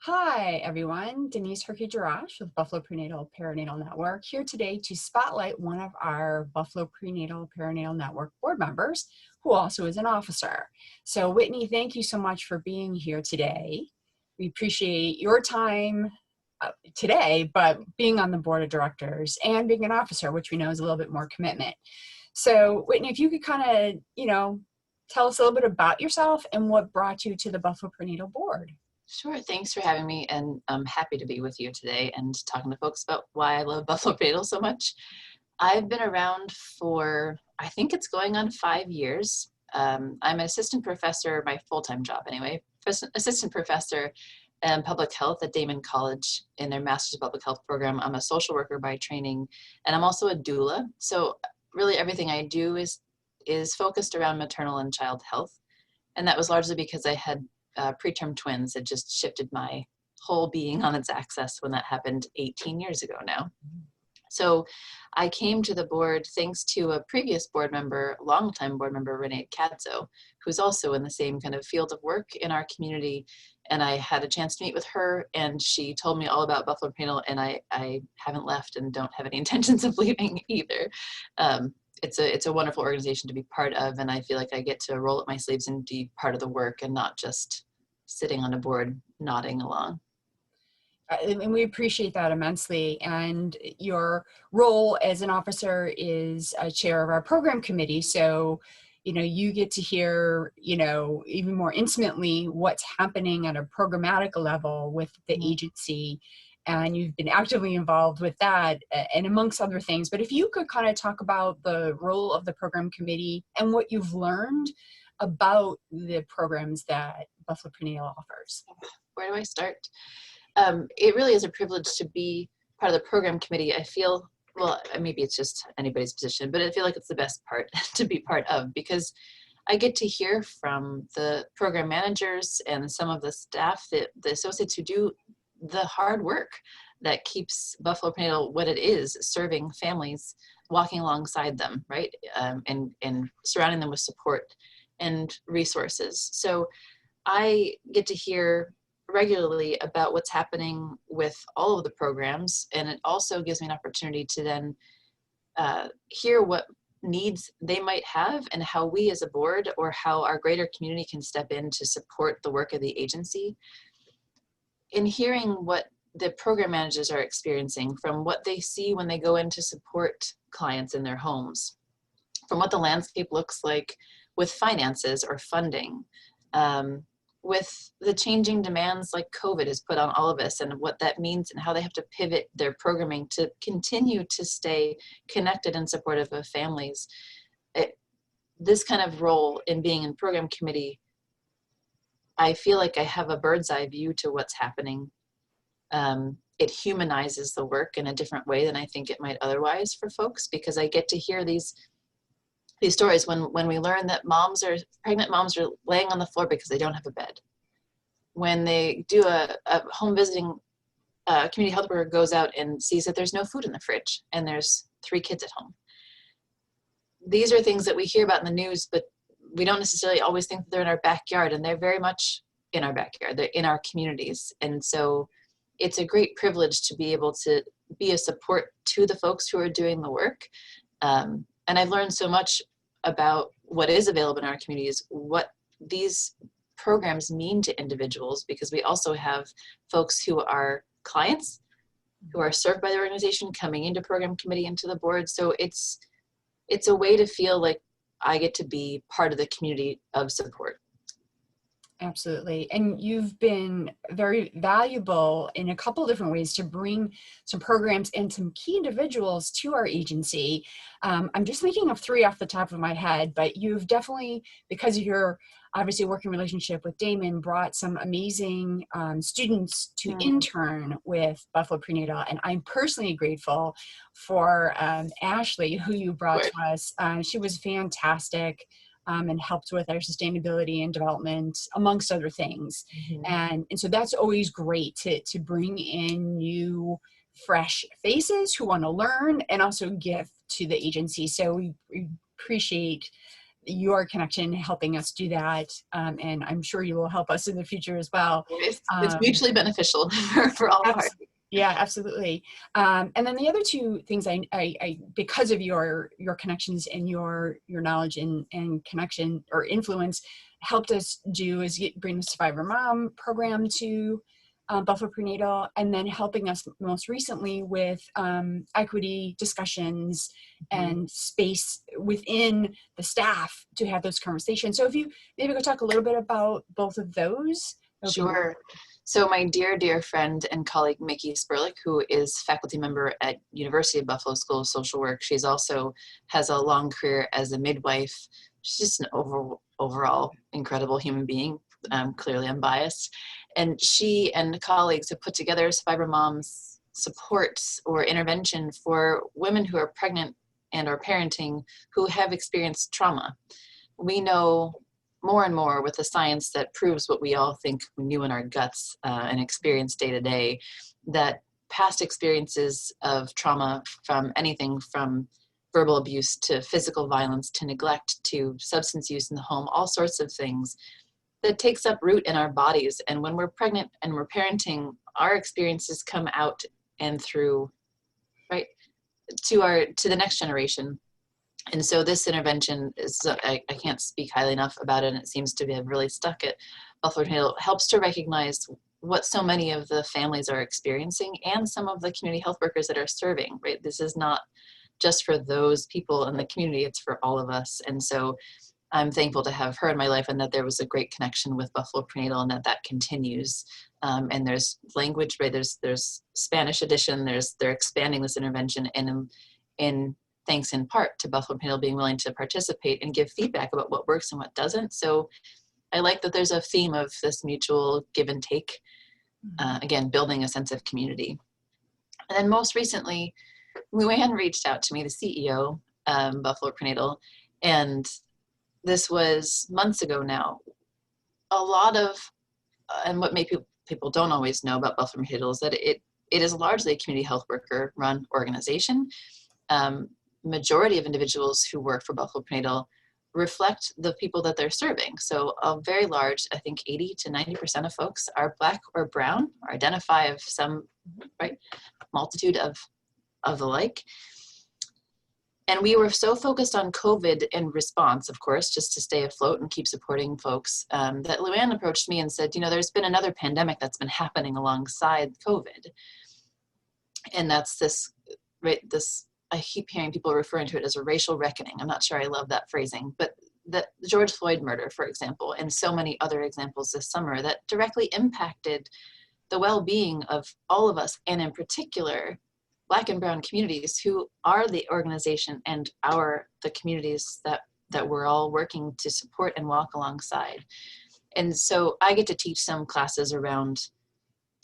Hi, everyone. Denise Herky-Jarash with Buffalo Prenatal Perinatal Network here today to spotlight one of our Buffalo Prenatal Perinatal Network board members who also is an officer. So Whitney, thank you so much for being here today. We appreciate your time today, but being on the board of directors and being an officer, which we know is a little bit more commitment. So Whitney, if you could kind of, tell us a little bit about yourself and what brought you to the Buffalo Prenatal Board. Sure. Thanks for having me, and I'm happy to be with you today and talking to folks about why I love Buffalo Prenatal so much. I've been around for, I think it's going on 5 years. I'm an assistant professor, my full-time job anyway, assistant professor in public health at Damon College in their Master's of Public Health program. I'm a social worker by training, and I'm also a doula. So really everything I do is focused around maternal and child health. And that was largely because I had preterm twins. It just shifted my whole being on its axis when that happened 18 years ago now. So I came to the board thanks to a previous board member, longtime board member, Renee Cadzo, who's also in the same kind of field of work in our community. And I had a chance to meet with her, and she told me all about Buffalo Prenatal, and I haven't left and don't have any intentions of leaving either. It's a wonderful organization to be part of, and I feel like I get to roll up my sleeves and be part of the work and not just sitting on a board nodding along. And we appreciate that immensely. And your role as an officer is a chair of our program committee. So, you get to hear, even more intimately what's happening at a programmatic level with the agency. And you've been actively involved with that and amongst other things. But if you could kind of talk about the role of the program committee and what you've learned about the programs that Buffalo Prenatal offers. Where do I start? It really is a privilege to be part of the program committee. I feel, well, maybe it's just anybody's position, but I feel like it's the best part to be part of, because I get to hear from the program managers and some of the staff, the associates who do the hard work that keeps Buffalo Prenatal what it is, serving families, walking alongside them, right? And surrounding them with support and resources. So I get to hear regularly about what's happening with all of the programs, and it also gives me an opportunity to then hear what needs they might have and how we as a board or how our greater community can step in to support the work of the agency. In hearing what the program managers are experiencing, from what they see when they go in to support clients in their homes, from what the landscape looks like with finances or funding, with the changing demands like COVID has put on all of us, and what that means and how they have to pivot their programming to continue to stay connected and supportive of families. This kind of role in being in program committee, I feel like I have a bird's eye view to what's happening. It humanizes the work in a different way than I think it might otherwise for folks, because I get to hear these stories when we learn that pregnant moms are laying on the floor because they don't have a bed. When they do a home visiting, community health worker goes out and sees that there's no food in the fridge and there's 3 kids at home. These are things that we hear about in the news, but we don't necessarily always think that they're in our backyard, and they're very much in our backyard. They're in our communities. And so it's a great privilege to be able to be a support to the folks who are doing the work. And I've learned so much about what is available in our communities, what these programs mean to individuals, because we also have folks who are clients who are served by the organization coming into program committee, into the board. So it's a way to feel like I get to be part of the community of support. Absolutely. And you've been very valuable in a couple of different ways to bring some programs and some key individuals to our agency. I'm just thinking of 3 off the top of my head, but you've definitely, because of your obviously working relationship with Damon, brought some amazing students to intern with Buffalo Prenatal. And I'm personally grateful for Ashley, who you brought to us. She was fantastic. And helped with our sustainability and development, amongst other things. And so that's always great to bring in new, fresh faces who want to learn and also give to the agency. So we appreciate your connection helping us do that. And I'm sure you will help us in the future as well. It's mutually beneficial for all parties. Yeah, absolutely. And then the other two things I because of your connections and your knowledge and connection or influence helped us do is bring the Survivor Mom program to Buffalo Prenatal, and then helping us most recently with equity discussions and space within the staff to have those conversations. So if you maybe go talk a little bit about both of those. Sure. So my dear friend and colleague, Mickey Sperlich, who is faculty member at University of Buffalo School of Social Work. She's also has a long career as a midwife. She's just an overall incredible human being, clearly unbiased. And she and colleagues have put together Survivor Moms supports or intervention for women who are pregnant and are parenting who have experienced trauma. We know more and more with the science that proves what we all think we knew in our guts and experience day to day, that past experiences of trauma, from anything from verbal abuse to physical violence to neglect to substance use in the home, all sorts of things, that takes up root in our bodies. And when we're pregnant and we're parenting, our experiences come out and through, right, to the next generation. And so this intervention is, I can't speak highly enough about it, and it seems to have really stuck at Buffalo Prenatal, helps to recognize what so many of the families are experiencing and some of the community health workers that are serving, right? This is not just for those people in the community, it's for all of us. And so I'm thankful to have her in my life, and that there was a great connection with Buffalo Prenatal, and that continues. And there's language, right? There's Spanish edition, they're expanding this intervention, and in thanks in part to Buffalo Prenatal being willing to participate and give feedback about what works and what doesn't. So I like that there's a theme of this mutual give and take, again, building a sense of community. And then most recently, Luann reached out to me, the CEO, Buffalo Prenatal, and this was months ago now. A lot of, and what maybe people don't always know about Buffalo Prenatal is that it is largely a community health worker run organization. Majority of individuals who work for Buffalo Prenatal reflect the people that they're serving. So a very large, I think 80 to 90% of folks are Black or brown, or identify of some, right, multitude of the like. And we were so focused on COVID and response, of course, just to stay afloat and keep supporting folks, that Luann approached me and said, you know, there's been another pandemic that's been happening alongside COVID. And that's this, right, this, I keep hearing people referring to it as a racial reckoning. I'm not sure I love that phrasing, but the George Floyd murder, for example, and so many other examples this summer that directly impacted the well-being of all of us, and in particular, Black and brown communities who are the organization and the communities that we're all working to support and walk alongside. And so I get to teach some classes around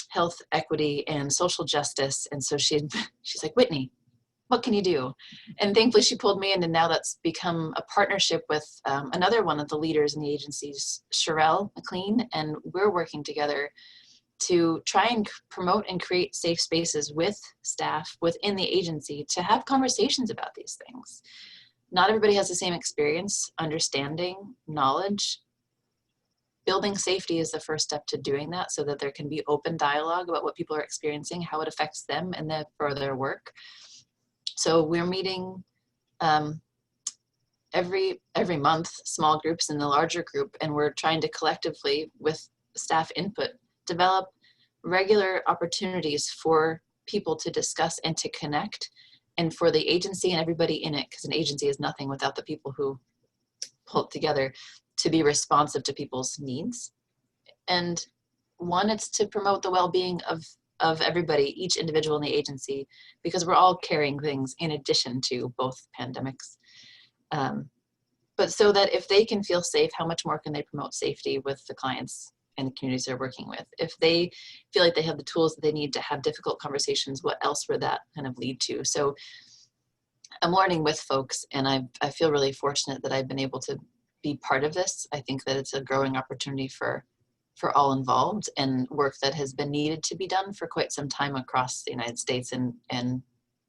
health equity and social justice. And so she's like, Whitney, what can you do? And thankfully she pulled me in, and now that's become a partnership with another one of the leaders in the agencies, Sherelle McLean, and we're working together to try and promote and create safe spaces with staff within the agency to have conversations about these things. Not everybody has the same experience, understanding, knowledge. Building safety is the first step to doing that, so that there can be open dialogue about what people are experiencing, how it affects them and for their work. So we're meeting every month, small groups and the larger group, and we're trying to collectively, with staff input, develop regular opportunities for people to discuss and to connect, and for the agency and everybody in it, because an agency is nothing without the people who pull it together, to be responsive to people's needs. And one, it's to promote the well-being of everybody, each individual in the agency, because we're all carrying things in addition to both pandemics. But so that if they can feel safe, how much more can they promote safety with the clients and the communities they're working with? If they feel like they have the tools that they need to have difficult conversations, what else would that kind of lead to? So I'm learning with folks, and I feel really fortunate that I've been able to be part of this. I think that it's a growing opportunity for all involved, and work that has been needed to be done for quite some time across the United States. And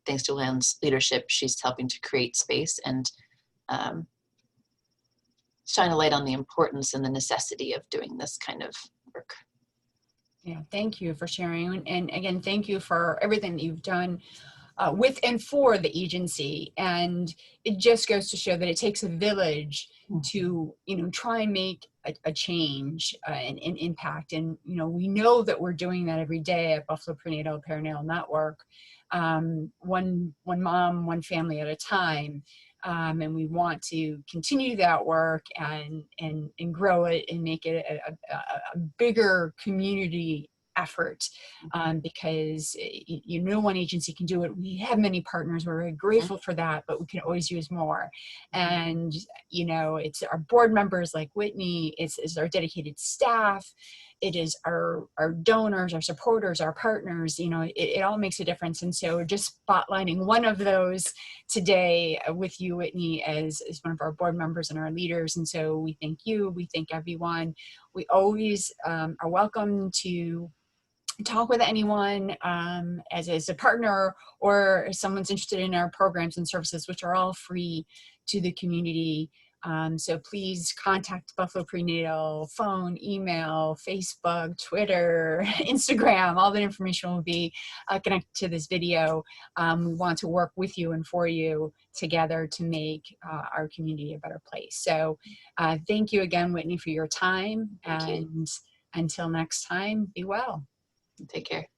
thanks to Luann's leadership, she's helping to create space and shine a light on the importance and the necessity of doing this kind of work. Yeah, thank you for sharing. And again, thank you for everything that you've done with and for the agency. And it just goes to show that it takes a village to, try and make a change and impact. And, we know that we're doing that every day at Buffalo Prenatal Perinatal Network, one mom, one family at a time. And we want to continue that work and grow it and make it a bigger community effort, because one agency can do it. We have many partners. We're very grateful for that, but we can always use more. And it's our board members like Whitney. It's our dedicated staff. It is our donors, our supporters, our partners. It all makes a difference. And so just spotlighting one of those today with you, Whitney, as one of our board members and our leaders. And so we thank you. We thank everyone. We always are welcome to talk with anyone as a partner, or if someone's interested in our programs and services, which are all free to the community. So please contact Buffalo Prenatal, phone, email, Facebook, Twitter, Instagram. All that information will be connected to this video. We want to work with you and for you together to make our community a better place. So thank you again, Whitney, for your time. Thank you. And until next time, be well. Take care.